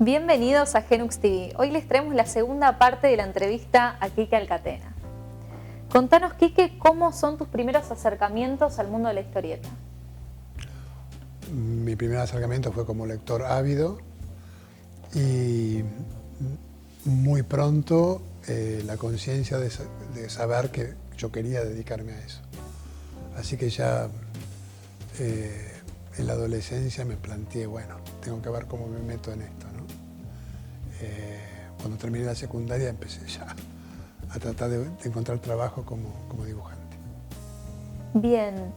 Bienvenidos a Genux TV. Hoy les traemos la segunda parte de la entrevista a Quique Alcatena. Contanos, Quique, ¿cómo son tus primeros acercamientos al mundo de la historieta? Mi primer acercamiento fue como lector ávido y muy pronto la conciencia de saber que yo quería dedicarme a eso. Así que ya en la adolescencia me planteé, bueno, tengo que ver cómo me meto en esto, ¿no? Cuando terminé la secundaria empecé ya a tratar de encontrar trabajo como dibujante. Bien.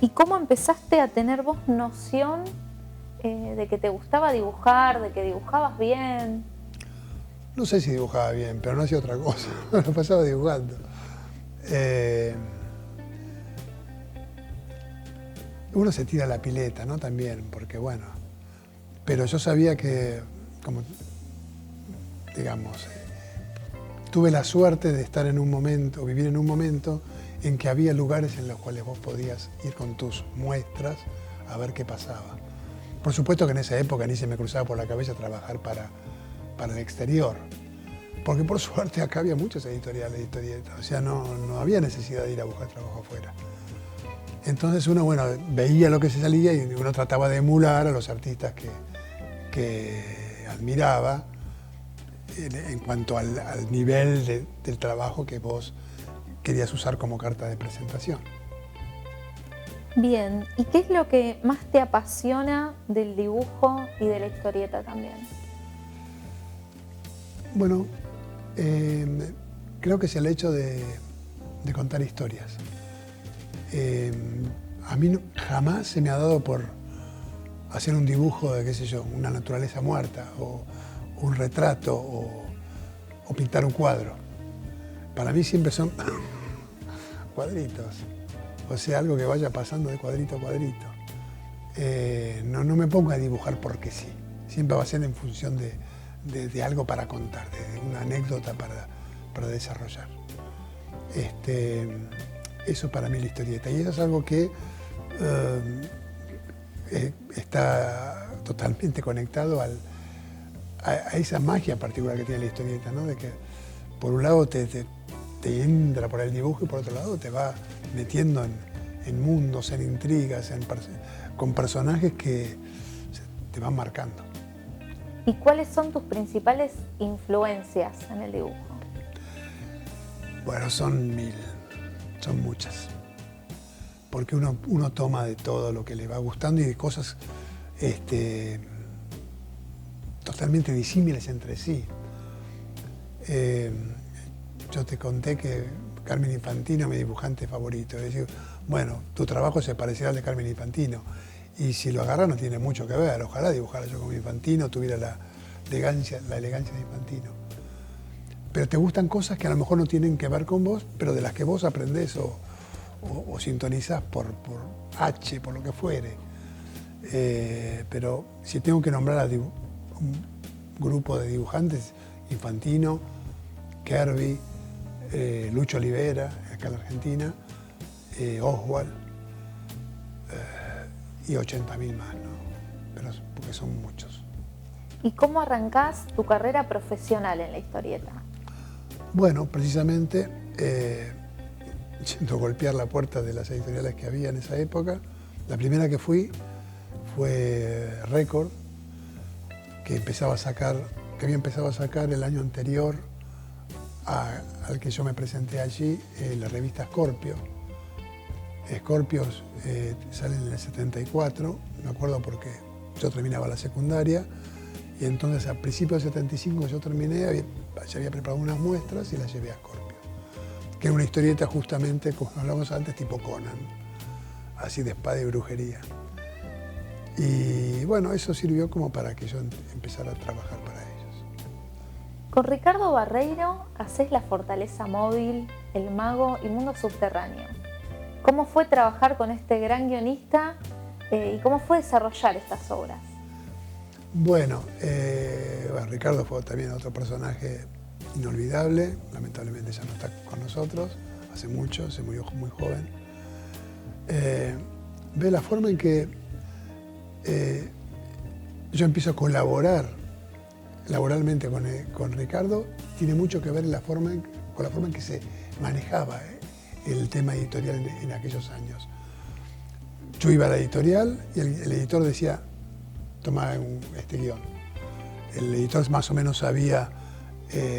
¿Y cómo empezaste a tener vos noción de que te gustaba dibujar, de que dibujabas bien? No sé si dibujaba bien, pero no hacía otra cosa, me lo pasaba dibujando. Uno se tira a la pileta, ¿no? También, porque bueno, pero yo sabía que, como, digamos, tuve la suerte de estar en un momento, vivir en un momento en que había lugares en los cuales vos podías ir con tus muestras a ver qué pasaba. Por supuesto que en esa época ni se me cruzaba por la cabeza trabajar para el exterior, porque por suerte acá había muchas editoriales de historietas, o sea, no había necesidad de ir a buscar trabajo afuera. Entonces uno, bueno, veía lo que se salía y uno trataba de emular a los artistas que admiraba en cuanto al nivel del trabajo que vos querías usar como carta de presentación. Bien, ¿y qué es lo que más te apasiona del dibujo y de la historieta también? Bueno, creo que es el hecho de contar historias. A mí jamás se me ha dado por hacer un dibujo de, qué sé yo, una naturaleza muerta, o un retrato, o pintar un cuadro. Para mí siempre son cuadritos, o sea, algo que vaya pasando de cuadrito a cuadrito. No me pongo a dibujar porque sí, siempre va a ser en función de algo para contar, de una anécdota para desarrollar. Eso para mí es la historieta, y eso es algo que está totalmente conectado a esa magia particular que tiene la historieta, ¿no? De que por un lado te entra por el dibujo y por otro lado te va metiendo en mundos, en intrigas, con personajes que te van marcando. ¿Y cuáles son tus principales influencias en el dibujo? Bueno, son muchas, porque uno toma de todo lo que le va gustando y de cosas totalmente disímiles entre sí. Yo te conté que Carmen Infantino es mi dibujante favorito, es decir, bueno, tu trabajo se parecerá al de Carmen Infantino, y si lo agarras no tiene mucho que ver, ojalá dibujara yo como Infantino, tuviera la elegancia de Infantino. Pero te gustan cosas que a lo mejor no tienen que ver con vos, pero de las que vos aprendés o sintonizás por H, por lo que fuere. Pero si tengo que nombrar a un grupo de dibujantes, Infantino, Kirby, Lucho Olivera, acá en la Argentina, Oswald, y 80.000 más, ¿no? Pero porque son muchos. ¿Y cómo arrancás tu carrera profesional en la historieta? Bueno, precisamente yendo a golpear la puerta de las editoriales que había en esa época. La primera que fui fue Record, que había empezado a sacar el año anterior al que yo me presenté allí, la revista Scorpio. Scorpios salen en el 74, me acuerdo porque yo terminaba la secundaria, y entonces a principios del 75 yo terminé, ya había preparado unas muestras y las llevé a Scorpio, que era una historieta justamente, como hablamos antes, tipo Conan, así de espada y brujería. Y bueno, eso sirvió como para que yo empezara a trabajar para ellos. Con Ricardo Barreiro hacés La Fortaleza Móvil, El Mago y Mundo Subterráneo. ¿Cómo fue trabajar con este gran guionista y cómo fue desarrollar estas obras? Bueno, Ricardo fue también otro personaje inolvidable, lamentablemente ya no está con nosotros, hace mucho, se murió muy joven. Ve la forma en que yo empiezo a colaborar laboralmente con Ricardo, tiene mucho que ver con la forma en que se manejaba el tema editorial en aquellos años. Yo iba a la editorial y el editor decía, toma este guión. El editor más o menos sabía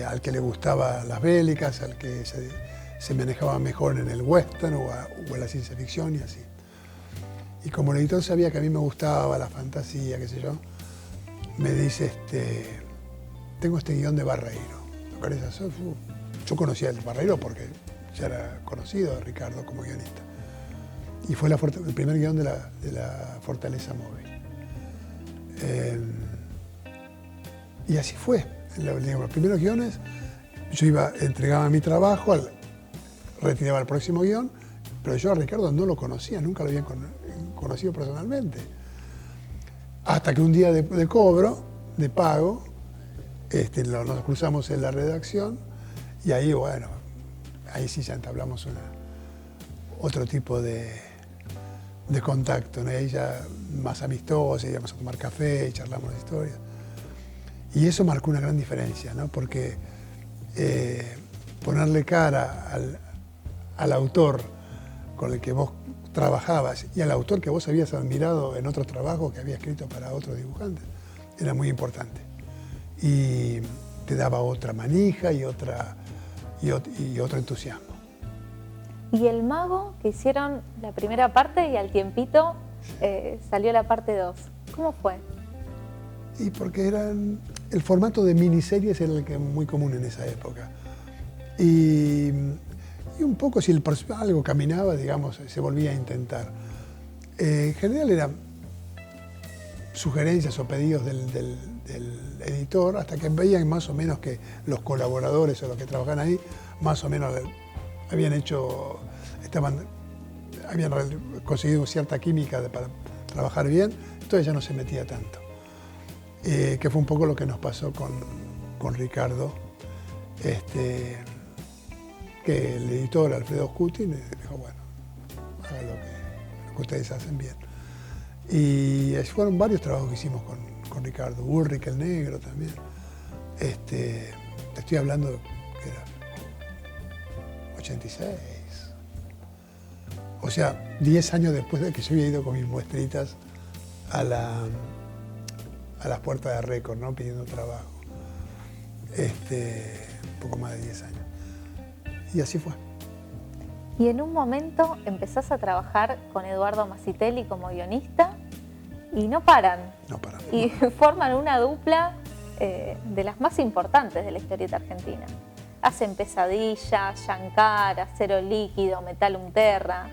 al que le gustaban las bélicas, al que se manejaba mejor en el western o en la ciencia ficción y así. Y como el editor sabía que a mí me gustaba la fantasía, qué sé yo, me dice, tengo este guión de Barreiro. Yo conocía el Barreiro porque ya era conocido Ricardo como guionista. Y fue el primer guión de la Fortaleza Móvil. Y así fue. Los primeros guiones, yo entregaba mi trabajo, retiraba el próximo guión, pero yo a Ricardo no lo conocía, nunca lo había conocido personalmente. Hasta que un día de cobro, de pago, nos cruzamos en la redacción y ahí, bueno, ahí sí ya entablamos otro tipo de contacto, ¿no? Ahí ya más amistosos, íbamos a tomar café y charlamos de historias. Y eso marcó una gran diferencia, ¿no? Porque ponerle cara al autor con el que vos trabajabas y al autor que vos habías admirado en otros trabajos que había escrito para otros dibujantes, era muy importante. Y te daba otra manija y otro entusiasmo. Y El Mago, que hicieron la primera parte y al tiempito salió la parte 2. ¿Cómo fue? Y porque el formato de miniseries era muy común en esa época. Y un poco si algo caminaba, digamos, se volvía a intentar. En general eran sugerencias o pedidos del editor, hasta que veían más o menos que los colaboradores o los que trabajaban ahí, más o menos habían conseguido cierta química para trabajar bien, entonces ya no se metía tanto. Que fue un poco lo que nos pasó con Ricardo, que el editor Alfredo Scuti dijo, bueno, hagan lo que ustedes hacen bien. Y fueron varios trabajos que hicimos con Ricardo, Ulrich el Negro también. Te estoy hablando que era 86. O sea, 10 años después de que yo había ido con mis muestritas a las puertas de Récord, ¿no? Pidiendo trabajo. Un poco más de 10 años. Y así fue. Y en un momento empezás a trabajar con Eduardo Masitelli como guionista y no paran. No paran. Y forman una dupla de las más importantes de la historieta argentina. Hacen Pesadilla, Shankar, Acero Líquido, Metalum Terra.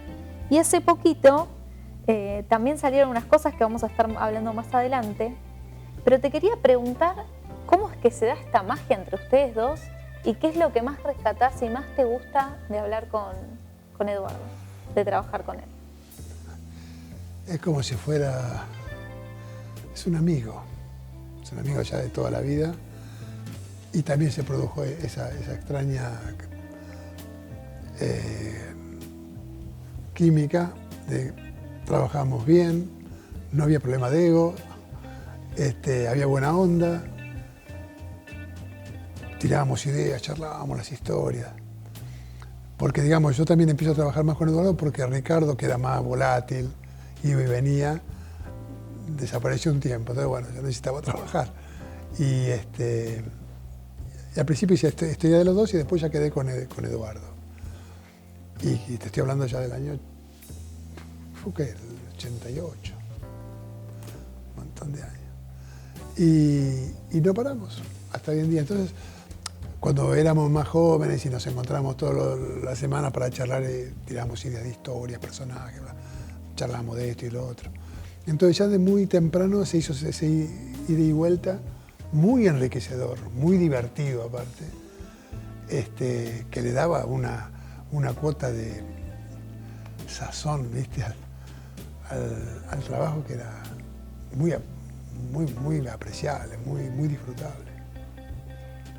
Y hace poquito también salieron unas cosas que vamos a estar hablando más adelante. Pero te quería preguntar, ¿cómo es que se da esta magia entre ustedes dos? ¿Y qué es lo que más rescatás y más te gusta de hablar con Eduardo, de trabajar con él? Es como si fuera... Es un amigo ya de toda la vida. Y también se produjo esa extraña química de trabajábamos bien, no había problema de ego, había buena onda, tirábamos ideas, charlábamos las historias. Porque, digamos, yo también empiezo a trabajar más con Eduardo porque Ricardo, que era más volátil, iba y venía, desapareció un tiempo. Entonces, bueno, yo necesitaba trabajar. Y al principio hice historia de los dos y después ya quedé con Eduardo. Y te estoy hablando ya del año, fue ¿qué? El 88, un montón de años. Y no paramos hasta hoy en día. Entonces, cuando éramos más jóvenes y nos encontramos toda la semana para charlar, tiramos ideas de historias, personajes, charlamos de esto y lo otro. Entonces ya de muy temprano se hizo ese ida y vuelta, muy enriquecedor, muy divertido aparte, que le daba una cuota de sazón, ¿viste? al trabajo que era muy apreciable, muy disfrutable.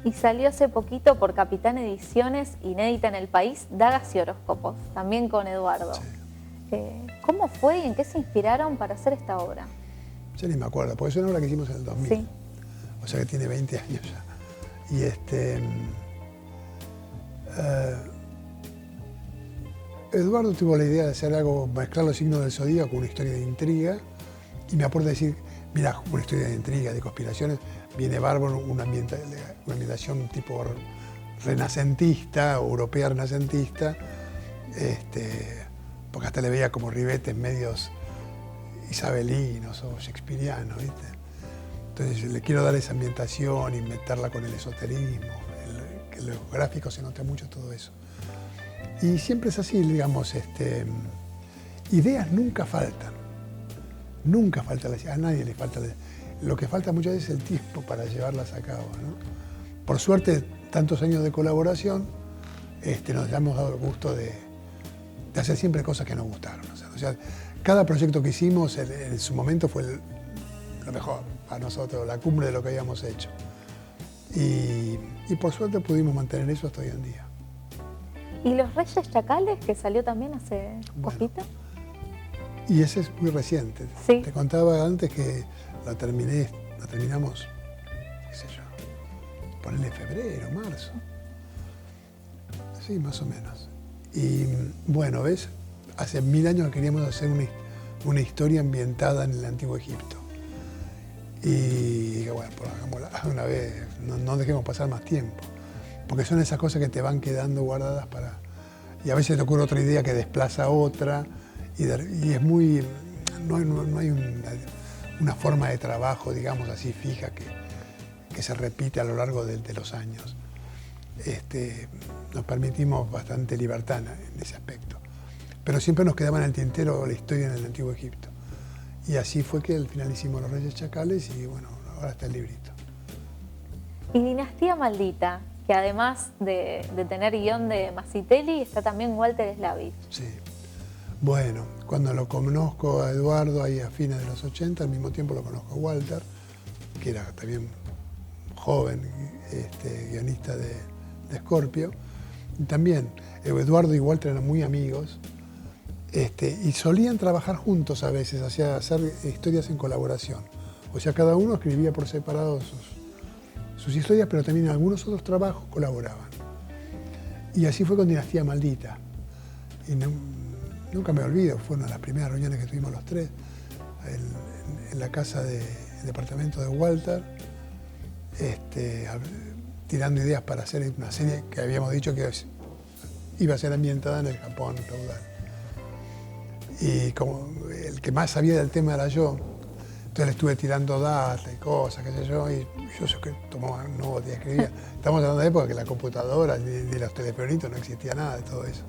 Y salió hace poquito por Capitán Ediciones, inédita en el país, Dagas y Horóscopos, también con Eduardo. Sí. ¿Cómo fue y en qué se inspiraron para hacer esta obra? Ya ni me acuerdo, porque es una obra que hicimos en el 2000. Sí. O sea que tiene 20 años ya. Y Eduardo tuvo la idea de hacer algo, mezclar los signos del zodíaco con una historia de intriga, y me aporta decir, mira, una historia de intriga, de conspiraciones, viene bárbaro, una ambientación tipo renacentista, europea renacentista, porque hasta le veía como ribetes medios isabelinos o shakespearianos, ¿viste? Entonces le quiero dar esa ambientación y meterla con el esoterismo, que en los gráficos se note mucho todo eso. Y siempre es así, digamos, ideas nunca faltan. Nunca falta, a nadie le falta. Lo que falta muchas veces es el tiempo para llevarlas a cabo, ¿no? Por suerte, tantos años de colaboración, nos hemos dado el gusto de hacer siempre cosas que nos gustaron. O sea, cada proyecto que hicimos en su momento fue lo mejor para nosotros, la cumbre de lo que habíamos hecho. Y por suerte pudimos mantener eso hasta hoy en día. ¿Y Los Reyes Chacales, que salió también hace poquito? Y ese es muy reciente. Sí. Te contaba antes que la terminamos, qué sé yo, ponerle febrero, marzo. Sí, más o menos. Y bueno, ¿ves? Hace 1000 años que queríamos hacer una historia ambientada en el Antiguo Egipto. Y bueno, pues hagámosla una vez, no dejemos pasar más tiempo. Porque son esas cosas que te van quedando guardadas para... Y a veces te ocurre otra idea que desplaza otra, y es muy... No hay una forma de trabajo, digamos así, fija que se repite a lo largo de los años. Nos permitimos bastante libertad en ese aspecto. Pero siempre nos quedaba en el tintero la historia en el Antiguo Egipto. Y así fue que al final hicimos Los Reyes Chacales y bueno, ahora está el librito. Y Dinastía Maldita, que además de tener guión de Masitelli, está también Walter Slavich. Sí. Bueno, cuando lo conozco a Eduardo ahí a fines de los 80, al mismo tiempo lo conozco a Walter, que era también joven, guionista de Scorpio. Y también Eduardo y Walter eran muy amigos, y solían trabajar juntos a veces, hacer historias en colaboración. O sea, cada uno escribía por separado sus historias, pero también en algunos otros trabajos colaboraban. Y así fue con Dinastía Maldita. Y nunca me olvido, fue una de las primeras reuniones que tuvimos los tres, en la casa del departamento de Walter, tirando ideas para hacer una serie que habíamos dicho que iba a ser ambientada en el Japón feudal. Y como el que más sabía del tema era yo, entonces le estuve tirando data y cosas, qué sé yo, y yo que tomaba notas y escribía. Estamos hablando de época que la computadora ni los teléfonos no existía nada de todo eso.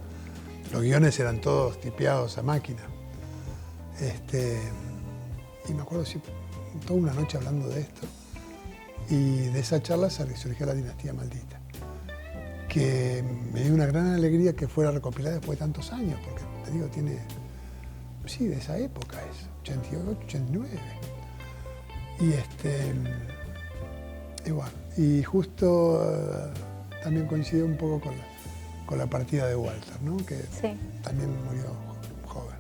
Los guiones eran todos tipeados a máquina. Y me acuerdo toda una noche hablando de esto. Y de esa charla surgió la Dinastía Maldita, que me dio una gran alegría que fuera recopilada después de tantos años, porque te digo, tiene, sí, de esa época es, 88, 89. Y bueno, y justo también coincidió un poco con la partida de Walter, ¿no? Que sí, también murió joven.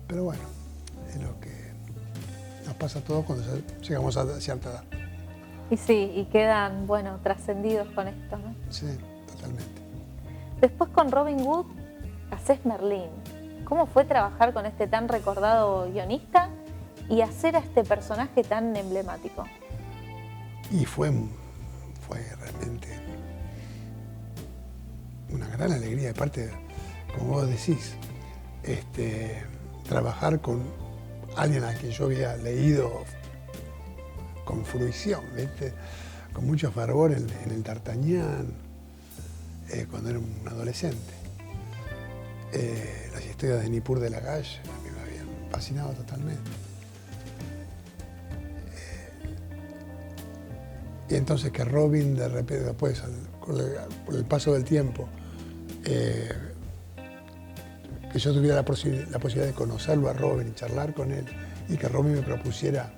Pero bueno, es lo que nos pasa a todos cuando llegamos a cierta edad. Y sí, y quedan, bueno, trascendidos con esto, ¿no? Sí, totalmente. Después con Robin Hood hacés Merlín. ¿Cómo fue trabajar con este tan recordado guionista y hacer a este personaje tan emblemático? Y fue realmente una gran alegría. Aparte, como vos decís, trabajar con alguien a quien yo había leído con fruición, ¿viste? Con mucho fervor en el D'Artagnan, cuando era un adolescente. Las historias de Nippur de la Galle a mí me habían fascinado totalmente. Y entonces que Robin de repente, después, por el paso del tiempo, que yo tuviera la posibilidad de conocerlo a Robin y charlar con él, y que Robin me propusiera,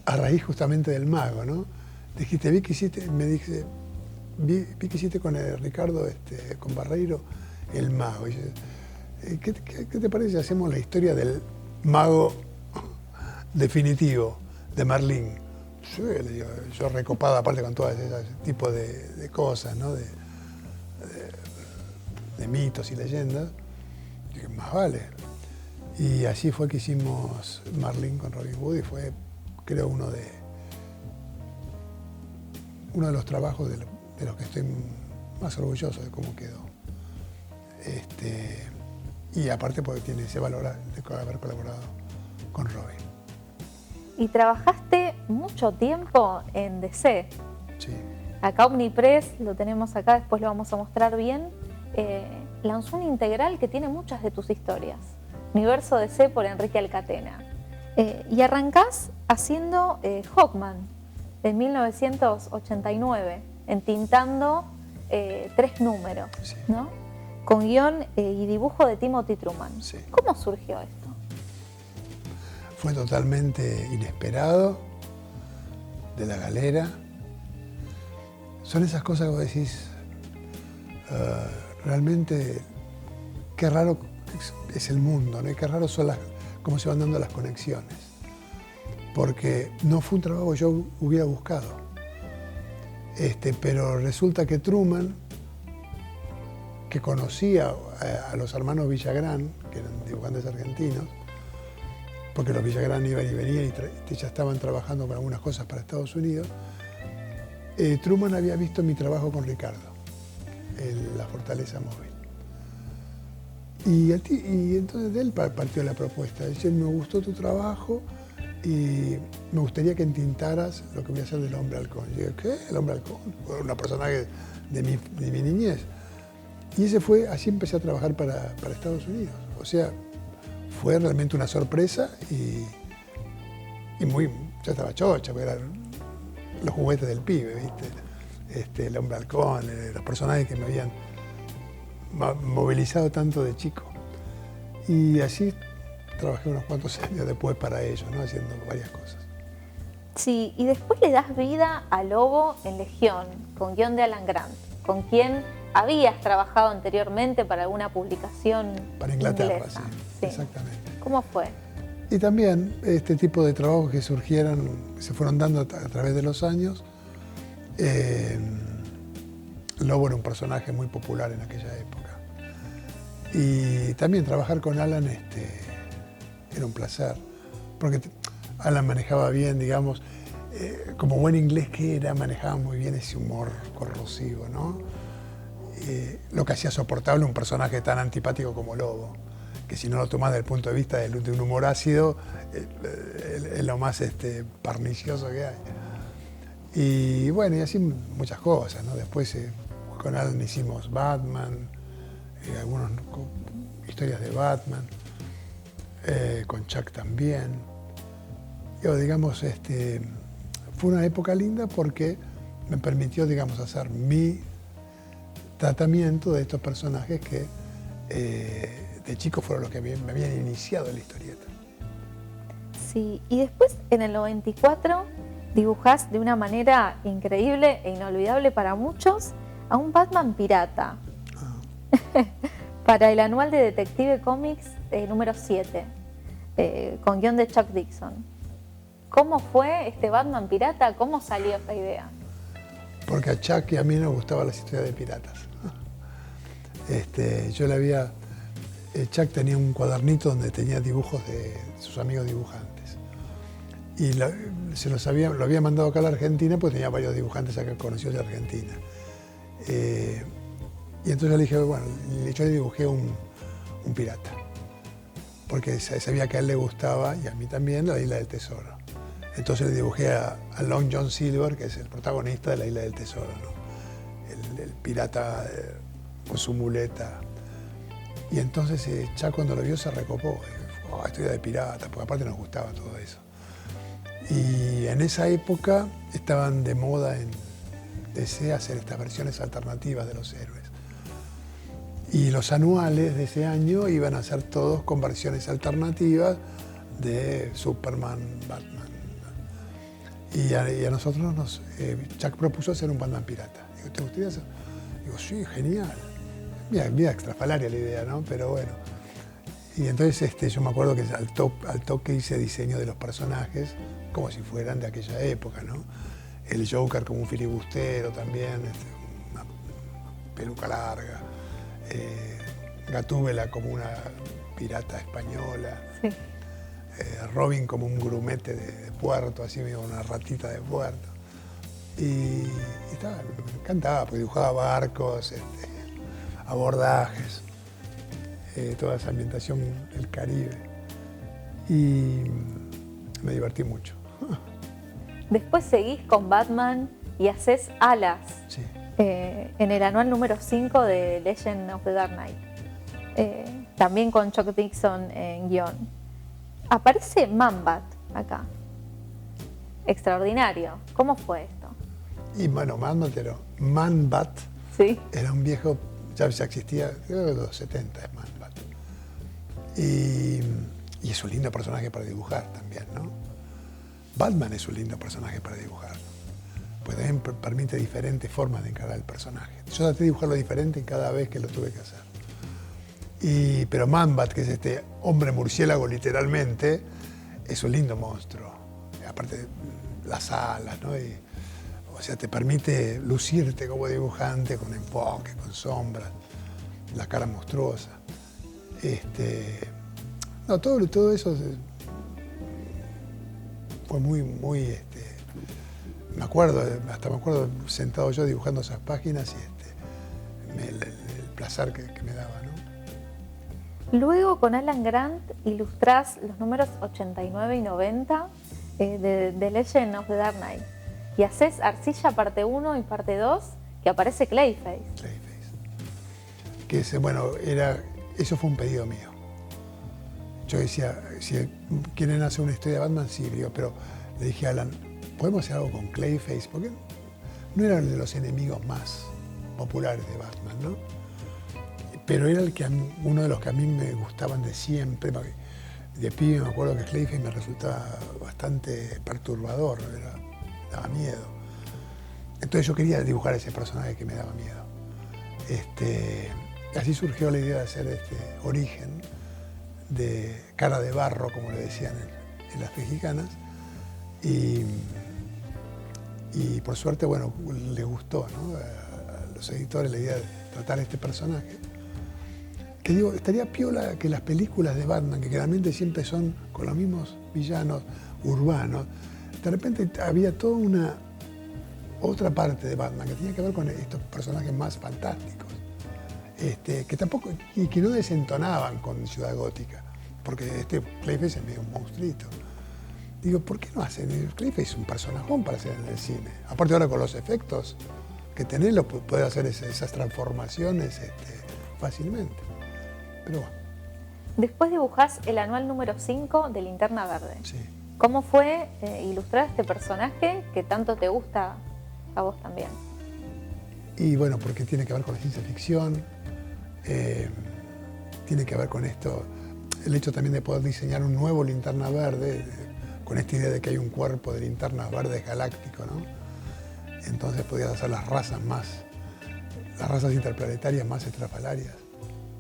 a raíz justamente del mago, ¿no? Dijiste, vi que hiciste con Ricardo, con Barreiro, el mago. Y yo, ¿qué te parece si hacemos la historia del mago definitivo de Merlín. Sí, le digo, yo recopado aparte con todo ese tipo de cosas, ¿no? de mitos y leyendas, dije, más vale. Y así fue que hicimos Merlín con Robin Hood y fue, creo, uno de los trabajos de los que estoy más orgulloso de cómo quedó. Y aparte porque tiene ese valor de haber colaborado con Robin. Y trabajaste mucho tiempo en DC. Sí. Acá Omnipress, lo tenemos acá, después lo vamos a mostrar bien, lanzó un integral que tiene muchas de tus historias. Universo DC por Enrique Alcatena. Y arrancás haciendo Hawkman, de 1989, entintando 3 números, Sí. ¿no? Con guión y dibujo de Timothy Truman. Sí. ¿Cómo surgió esto? Fue totalmente inesperado, de la galera. Son esas cosas que vos decís, realmente, qué raro es el mundo, ¿no? Y qué raro son cómo se van dando las conexiones. Porque no fue un trabajo que yo hubiera buscado. Pero resulta que Truman, que conocía a los hermanos Villagrán, que eran dibujantes argentinos, porque los Villagrán iban y venían y ya estaban trabajando con algunas cosas para Estados Unidos, Truman había visto mi trabajo con Ricardo, en La Fortaleza Móvil. Y entonces de él partió la propuesta. Dice, me gustó tu trabajo y me gustaría que entintaras lo que voy a hacer del Hombre Halcón. Y yo, ¿qué? ¿El Hombre Halcón? Una personaje de mi niñez. Y así empecé a trabajar para Estados Unidos. O sea, fue realmente una sorpresa y ya estaba chocha, porque eran los juguetes del pibe, ¿viste? El Hombre Halcón, los personajes que me habían movilizado tanto de chico. Y así trabajé unos cuantos años después para ellos, ¿no? Haciendo varias cosas. Sí, y después le das vida a Lobo en Legión, con guión de Alan Grant, con quien habías trabajado anteriormente para alguna publicación para Inglaterra, inglesa. Sí, exactamente. ¿Cómo fue? Y también este tipo de trabajos que se fueron dando a través de los años. Lobo era un personaje muy popular en aquella época. Y también trabajar con Alan era un placer, porque Alan manejaba bien, digamos, como buen inglés que era, manejaba muy bien ese humor corrosivo, ¿no? Lo que hacía soportable un personaje tan antipático como Lobo, que si no lo tomás desde el punto de vista de un humor ácido, es lo más pernicioso que hay. Y bueno, y así muchas cosas, ¿no? Después con Alan hicimos Batman, algunas historias de Batman, con Chuck también. Digamos, fue una época linda porque me permitió, digamos, hacer mi tratamiento de estos personajes que de chicos fueron los que me habían iniciado en la historieta. Sí, y después en el 94 dibujás de una manera increíble e inolvidable para muchos a un Batman pirata. Para el anual de Detective Comics número 7, con guión de Chuck Dixon. ¿Cómo fue este Batman pirata? ¿Cómo salió esta idea? Porque a Chuck y a mí nos gustaban las historias de piratas. Chuck tenía un cuadernito donde tenía dibujos de sus amigos dibujantes. Y lo había mandado acá a la Argentina porque tenía varios dibujantes acá conocidos de Argentina. Y entonces le dije, bueno, yo le dibujé un pirata. Porque sabía que a él le gustaba, y a mí también, la Isla del Tesoro. Entonces le dibujé a Long John Silver, que es el protagonista de la Isla del Tesoro, ¿no? El pirata con su muleta. Y entonces Chuck cuando lo vio se recopó. Dijo, historia de pirata, porque aparte nos gustaba todo eso. Y en esa época estaban de moda en DC hacer estas versiones alternativas de los héroes. Y los anuales de ese año iban a ser todos con versiones alternativas de Superman, Batman. Y a nosotros Chuck propuso hacer un Batman pirata. Digo, ¿te gustaría hacer? Digo, sí, genial. Mira extrafalaria la idea, ¿no? Pero bueno. Y entonces yo me acuerdo que al toque hice diseño de los personajes como si fueran de aquella época, ¿no? El Joker como un filibustero también, una peluca larga. Gatúbela como una pirata española. Sí. Robin como un grumete de puerto, así medio una ratita de puerto. Y me encantaba, porque dibujaba barcos, abordajes, toda esa ambientación del Caribe. Y me divertí mucho. Después seguís con Batman y haces Alas, Sí. En el anual número 5 de Legend of the Dark Knight. También con Chuck Dixon en guión. Aparece Man-Bat acá. Extraordinario. ¿Cómo fue esto? Y bueno, Man-Bat Sí. era un viejo, ya existía, creo que de los 70 es Man-Bat. Y es un lindo personaje para dibujar también, ¿no? Batman es un lindo personaje para dibujar, pues también permite diferentes formas de encarar el personaje. Yo traté de dibujarlo diferente cada vez que lo tuve que hacer. Pero Man-Bat, que es este hombre murciélago literalmente, es un lindo monstruo. Aparte las alas, ¿no? O sea, te permite lucirte como dibujante con enfoque, con sombras, la cara monstruosa. No, todo eso fue muy, me acuerdo sentado yo dibujando esas páginas y el placer que me daba, ¿no? Luego con Alan Grant ilustrás los números 89 y 90 de Legend of the Dark Knight. Y haces Arcilla parte 1 y parte 2, que aparece Clayface. Que eso fue un pedido mío. Yo decía, si quieren hacer una historia de Batman, sí, pero le dije a Alan, ¿podemos hacer algo con Clayface? Porque no era el de los enemigos más populares de Batman, ¿no? Pero era uno de los que a mí me gustaban de siempre. De pibe me acuerdo que Clayface me resultaba bastante perturbador, daba miedo. Entonces yo quería dibujar ese personaje que me daba miedo. Así surgió la idea de hacer Origen, de cara de barro, como le decían en las mexicanas. Y por suerte, bueno, le gustó, ¿no? A los editores la idea de tratar este personaje. Que digo, estaría piola que las películas de Batman, que generalmente siempre son con los mismos villanos urbanos, de repente había toda una otra parte de Batman que tenía que ver con estos personajes más fantásticos, que tampoco, y que no desentonaban con Ciudad Gótica, porque Clayface es medio un monstruito. Digo, ¿por qué no hacen? Clayface es un personajón para hacer en el cine. Aparte ahora con los efectos que tenés, podés hacer esas transformaciones fácilmente. Pero bueno. Después dibujás el anual número 5 de Linterna Verde. Sí. ¿Cómo fue ilustrar a este personaje que tanto te gusta a vos también? Y bueno, porque tiene que ver con la ciencia ficción, tiene que ver con esto, el hecho también de poder diseñar un nuevo Linterna Verde, con esta idea de que hay un cuerpo de linternas verdes galáctico, ¿no? Entonces podías hacer las razas interplanetarias más estrafalarias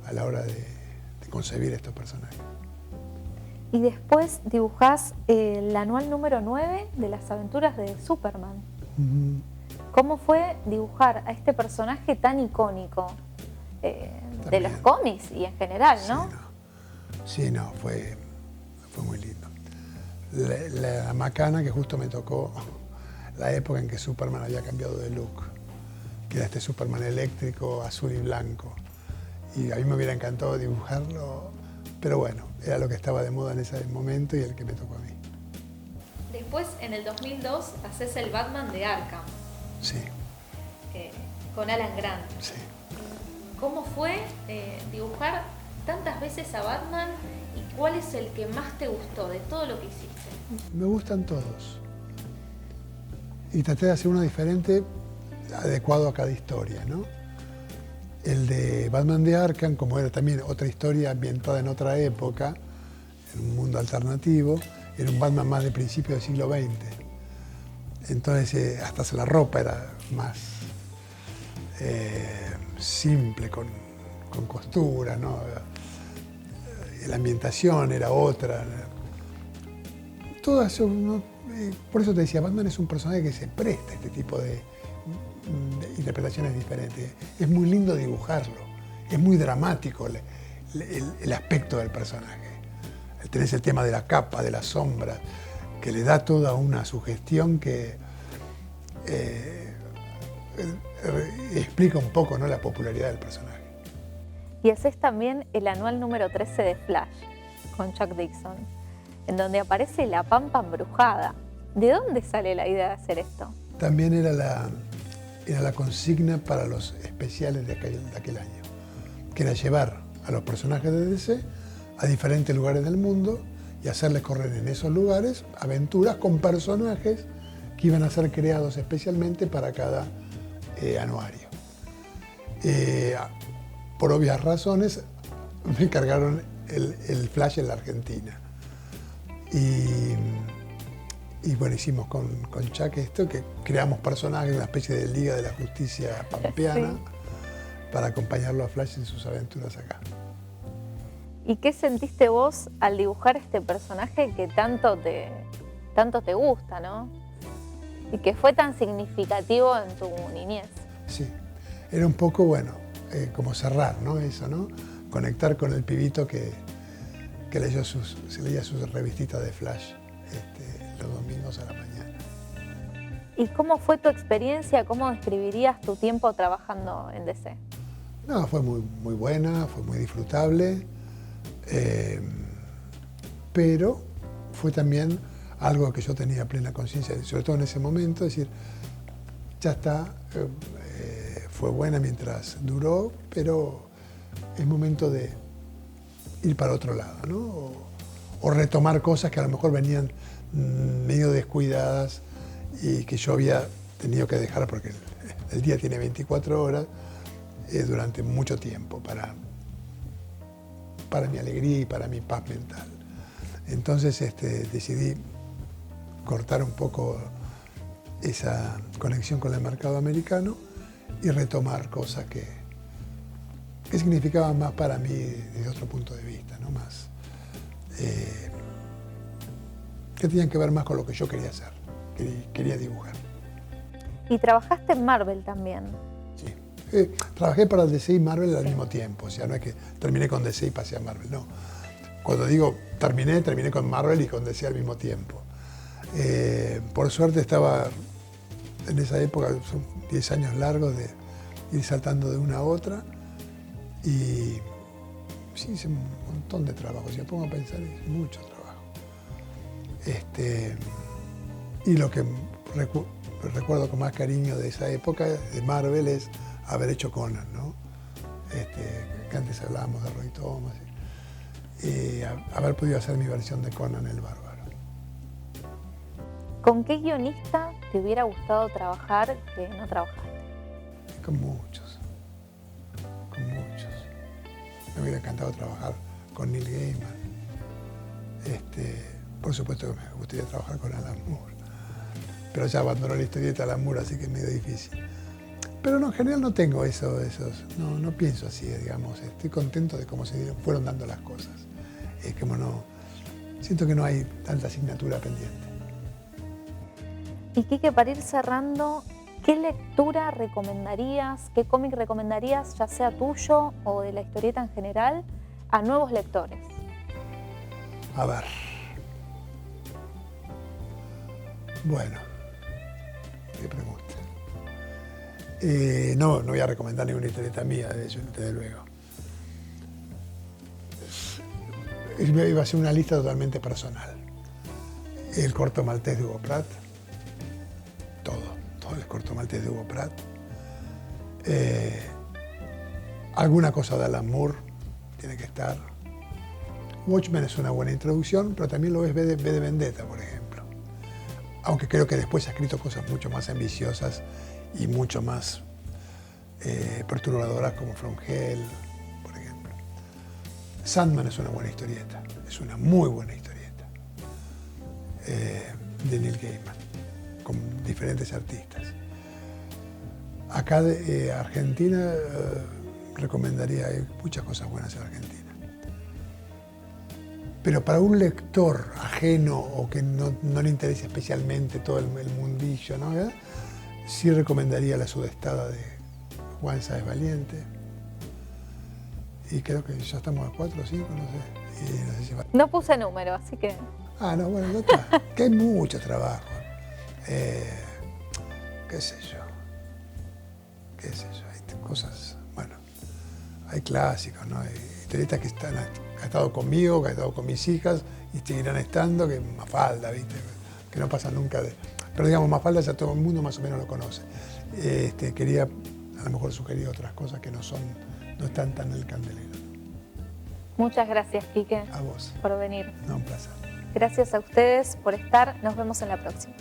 a la hora de concebir estos personajes. Y después dibujás el anual número 9 de las aventuras de Superman. Uh-huh. ¿Cómo fue dibujar a este personaje tan icónico de los cómics y en general, no? Sí, fue muy lindo. La macana que justo me tocó la época en que Superman había cambiado de look, que era este Superman eléctrico, azul y blanco. Y a mí me hubiera encantado dibujarlo, pero bueno, era lo que estaba de moda en ese momento y el que me tocó a mí. Después, en el 2002, haces el Batman de Arkham. Sí. Con Alan Grant. Sí. ¿Cómo fue dibujar tantas veces a Batman y cuál es el que más te gustó de todo lo que hiciste? Me gustan todos. Y traté de hacer uno diferente, adecuado a cada historia, ¿no? El de Batman de Arkham, como era también otra historia ambientada en otra época, en un mundo alternativo, era un Batman más de principio del siglo XX. Entonces, hasta la ropa era más simple, con costura, ¿no? la ambientación era otra. Todo eso, ¿no? Por eso te decía, Batman es un personaje que se presta a este tipo de interpretaciones diferentes. Es muy lindo dibujarlo, es muy dramático el aspecto del personaje. Tenés el tema de la capa, de la sombra, que le da toda una sugestión que explica un poco, ¿no?, la popularidad del personaje. Y haces también el anual número 13 de Flash, con Chuck Dixon, en donde aparece la Pampa embrujada. ¿De dónde sale la idea de hacer esto? También era la consigna para los especiales de aquel año, que era llevar a los personajes de DC a diferentes lugares del mundo y hacerles correr en esos lugares aventuras con personajes que iban a ser creados especialmente para cada anuario. Por obvias razones me encargaron el Flash en la Argentina. Y bueno, hicimos con Chuck esto, que creamos personajes, una especie de Liga de la Justicia pampeana, sí, para acompañarlo a Flash en sus aventuras acá. ¿Y qué sentiste vos al dibujar este personaje que tanto te gusta, ¿no? Y que fue tan significativo en tu niñez? Sí, era un poco, bueno, como cerrar, ¿no? Eso, ¿no? Conectar con el pibito que se leía sus revistitas de Flash los domingos a la mañana. ¿Y cómo fue tu experiencia? ¿Cómo describirías tu tiempo trabajando en DC? No, fue muy, muy buena, fue muy disfrutable, pero fue también algo que yo tenía plena conciencia, sobre todo en ese momento, es decir, ya está, fue buena mientras duró, pero es momento de ir para otro lado, ¿no? O retomar cosas que a lo mejor venían medio descuidadas y que yo había tenido que dejar porque el día tiene 24 horas durante mucho tiempo para mi alegría y para mi paz mental. Entonces decidí cortar un poco esa conexión con el mercado americano y retomar cosas que significaban más para mí desde otro punto de vista, ¿no? Más que tenían que ver más con lo que yo quería hacer, quería dibujar. Y trabajaste en Marvel también. Sí, trabajé para DC y Marvel al mismo tiempo, o sea, no es que terminé con DC y pasé a Marvel, no. Cuando digo terminé con Marvel y con DC al mismo tiempo. Por suerte estaba en esa época, son 10 años largos de ir saltando de una a otra, y sí, hice un montón de trabajo, si me pongo a pensar, es mucho trabajo. Y lo que recuerdo con más cariño de esa época de Marvel es haber hecho Conan, ¿no? Que antes hablábamos de Roy Thomas, y haber podido hacer mi versión de Conan el Bárbaro. ¿Con qué guionista te hubiera gustado trabajar que no trabajaste? Con muchos. Me hubiera encantado trabajar con Neil Gaiman. Por supuesto que me gustaría trabajar con Alan Moore. Pero ya abandonó la historieta Alan Moore, así que es medio difícil. Pero no, en general no tengo no pienso así, digamos. Estoy contento de cómo se fueron dando las cosas. Siento que no hay tanta asignatura pendiente. Y Quique, para ir cerrando, ¿qué lectura recomendarías, qué cómic recomendarías, ya sea tuyo o de la historieta en general, a nuevos lectores? A ver. Bueno, qué pregunta. No voy a recomendar ninguna historieta mía, desde luego. Iba a ser una lista totalmente personal. El corto maltés de Hugo Pratt. Todo el corto maltés de Hugo Pratt. Alguna cosa de Alan Moore tiene que estar. Watchmen es una buena introducción, pero también lo ves V de Vendetta, por ejemplo. Aunque creo que después ha escrito cosas mucho más ambiciosas y mucho más perturbadoras, como From Hell, por ejemplo. Sandman es una buena historieta, es una muy buena historieta, de Neil Gaiman, con diferentes artistas. Acá de Argentina recomendaría, hay muchas cosas buenas en Argentina. Pero para un lector ajeno o que no le interese especialmente todo el mundillo, ¿no? Sí recomendaría La Sudestada de Juan Sáenz Valiente. Y creo que ya estamos a 4 o 5, no sé. Y no sé si va. No puse número, así que... Ah, no, bueno, no está. Que hay mucho trabajo. Qué sé yo. Hay cosas, bueno, hay clásicos, ¿no? Hay historietas que han estado conmigo, que han estado con mis hijas y seguirán estando, que Mafalda, ¿viste? Que no pasa nunca de... Pero digamos, Mafalda ya todo el mundo más o menos lo conoce. Quería a lo mejor sugerir otras cosas que no están tan en el candelero. Muchas gracias, Quique. A vos. Por venir. No, un placer. Gracias a ustedes por estar. Nos vemos en la próxima.